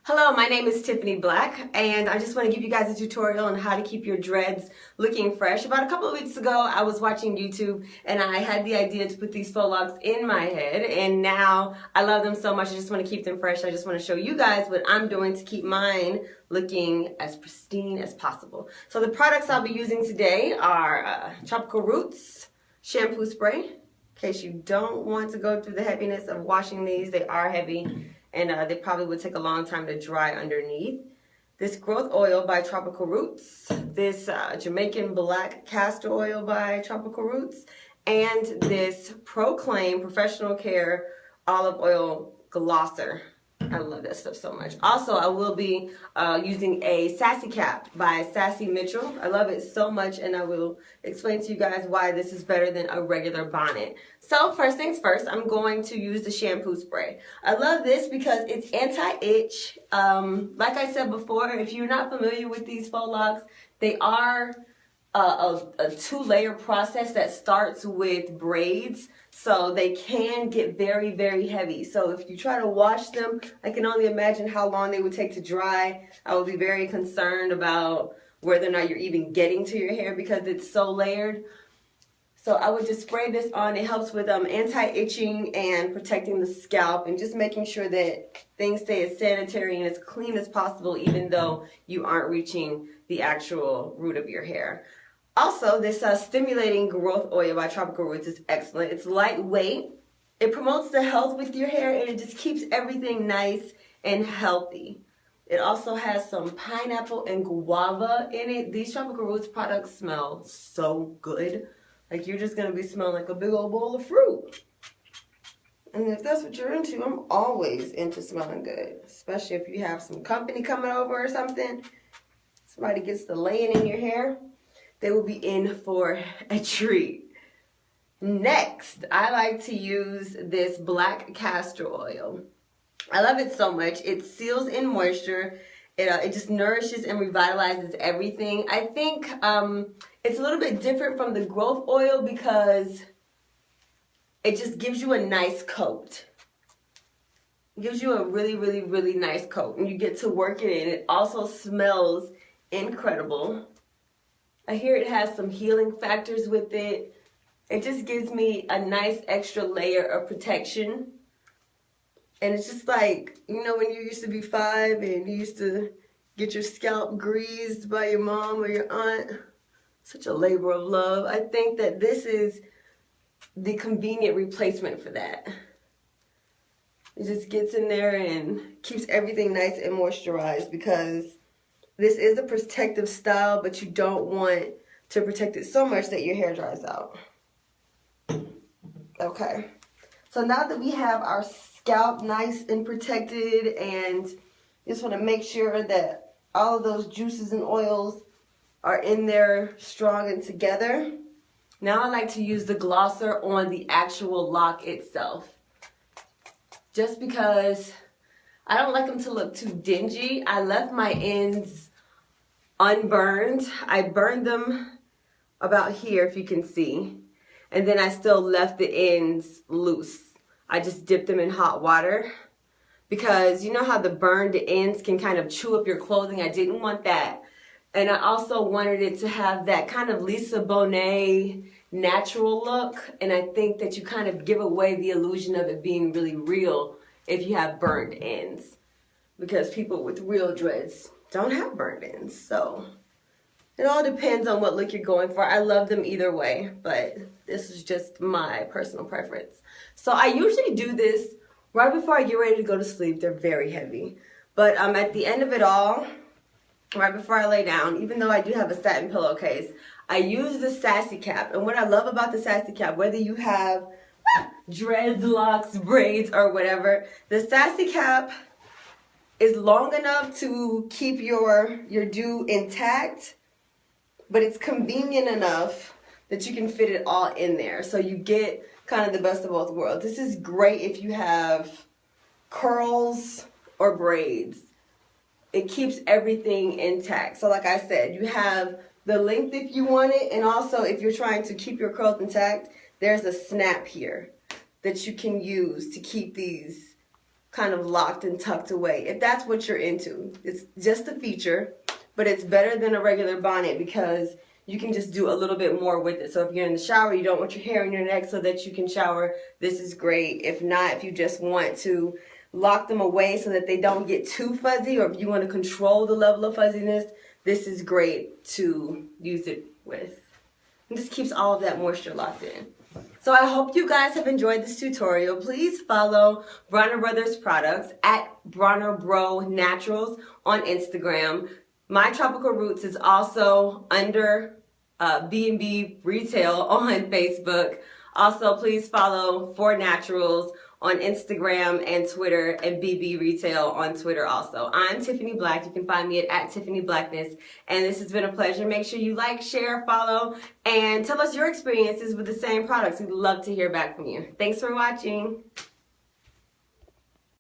Hello, my name is Tiffany Black, and I just want to give you guys a tutorial on how to keep your dreads looking fresh. About a couple of weeks ago, I was watching YouTube, and I had the idea to put these faux locks in my head, and now I love them so much, I just want to keep them fresh. I just want to show you guys what I'm doing to keep mine looking as pristine as possible. So the products I'll be using today are Tropical Roots shampoo spray. In case you don't want to go through the heaviness of washing these, they are heavy. And they probably would take a long time to dry underneath. This growth oil by Tropical Roots, this Jamaican black castor oil by Tropical Roots, and this Proclaim Professional Care olive oil glosser. I love that stuff so much. Also, I will be using a Sassy cap by Sassy Mitchell. I love it so much, and I will explain to you guys why this is better than a regular bonnet. So first things first, I'm going to use the shampoo spray. I love this because it's anti-itch. Like I said before, if you're not familiar with these faux locks, they are a two-layer process that starts with braids, so they can get very, very heavy. So if you try to wash them, I can only imagine how long they would take to dry. I would be very concerned about whether or not you're even getting to your hair because it's so layered. So I would just spray this on. It helps with anti-itching and protecting the scalp and just making sure that things stay as sanitary and as clean as possible, even though you aren't reaching the actual root of your hair. Also, this stimulating growth oil by Tropical Roots is excellent. It's lightweight. It promotes the health with your hair, and it just keeps everything nice and healthy. It also has some pineapple and guava in it. These Tropical Roots products smell so good. Like you're just going to be smelling like a big old bowl of fruit. And if that's what you're into, I'm always into smelling good. Especially if you have some company coming over or something. Somebody gets to laying in your hair. They will be in for a treat. Next, I like to use this black castor oil. I love it so much. It seals in moisture. It just nourishes and revitalizes everything. I think it's a little bit different from the growth oil because it just gives you a nice coat. It gives you a really, really, really nice coat. And you get to work it in. It also smells incredible. I hear it has some healing factors with it. It just gives me a nice extra layer of protection. And it's just like, you know, when you used to be 5 and you used to get your scalp greased by your mom or your aunt. Such a labor of love. I think that this is the convenient replacement for that. It just gets in there and keeps everything nice and moisturized because this is a protective style, but you don't want to protect it so much that your hair dries out. Okay. So now that we have our scalp nice and protected, and just want to make sure that all of those juices and oils are in there strong and together. Now I like to use the glosser on the actual lock itself. Just because I don't like them to look too dingy. I left my ends unburned. I burned them about here, if you can see. And then I still left the ends loose. I just dipped them in hot water because you know how the burned ends can kind of chew up your clothing. I didn't want that. And I also wanted it to have that kind of Lisa Bonet natural look. And I think that you kind of give away the illusion of it being really real if you have burned ends. Because people with real dreads don't have burned ends. So it all depends on what look you're going for. I love them either way, but this is just my personal preference. So I usually do this right before I get ready to go to sleep. They're very heavy. But at the end of it all, right before I lay down, even though I do have a satin pillowcase, I use the Sassy cap. And what I love about the Sassy cap, whether you have dreads, locks, braids, or whatever, the Sassy cap is long enough to keep your do intact, but it's convenient enough that you can fit it all in there. So you get kind of the best of both worlds. This is great if you have curls or braids. It keeps everything intact. So like I said, you have the length if you want it, and also if you're trying to keep your curls intact, there's a snap here that you can use to keep these kind of locked and tucked away, if that's what you're into. It's just a feature, but it's better than a regular bonnet because you can just do a little bit more with it. So if you're in the shower, you don't want your hair in your neck so that you can shower, this is great. If not, if you just want to lock them away so that they don't get too fuzzy, or if you want to control the level of fuzziness, this is great to use it with. It just keeps all of that moisture locked in. So I hope you guys have enjoyed this tutorial. Please follow Bronner Brothers products at Bronner Bro Naturals on Instagram. My Tropical Roots is also under B&B Retail on Facebook. Also, please follow For Naturals on Instagram and Twitter, and BB Retail on Twitter also. I'm Tiffany Black. You can find me at Tiffany Blackness. And this has been a pleasure. Make sure you like, share, follow, and tell us your experiences with the same products. We'd love to hear back from you. Thanks for watching.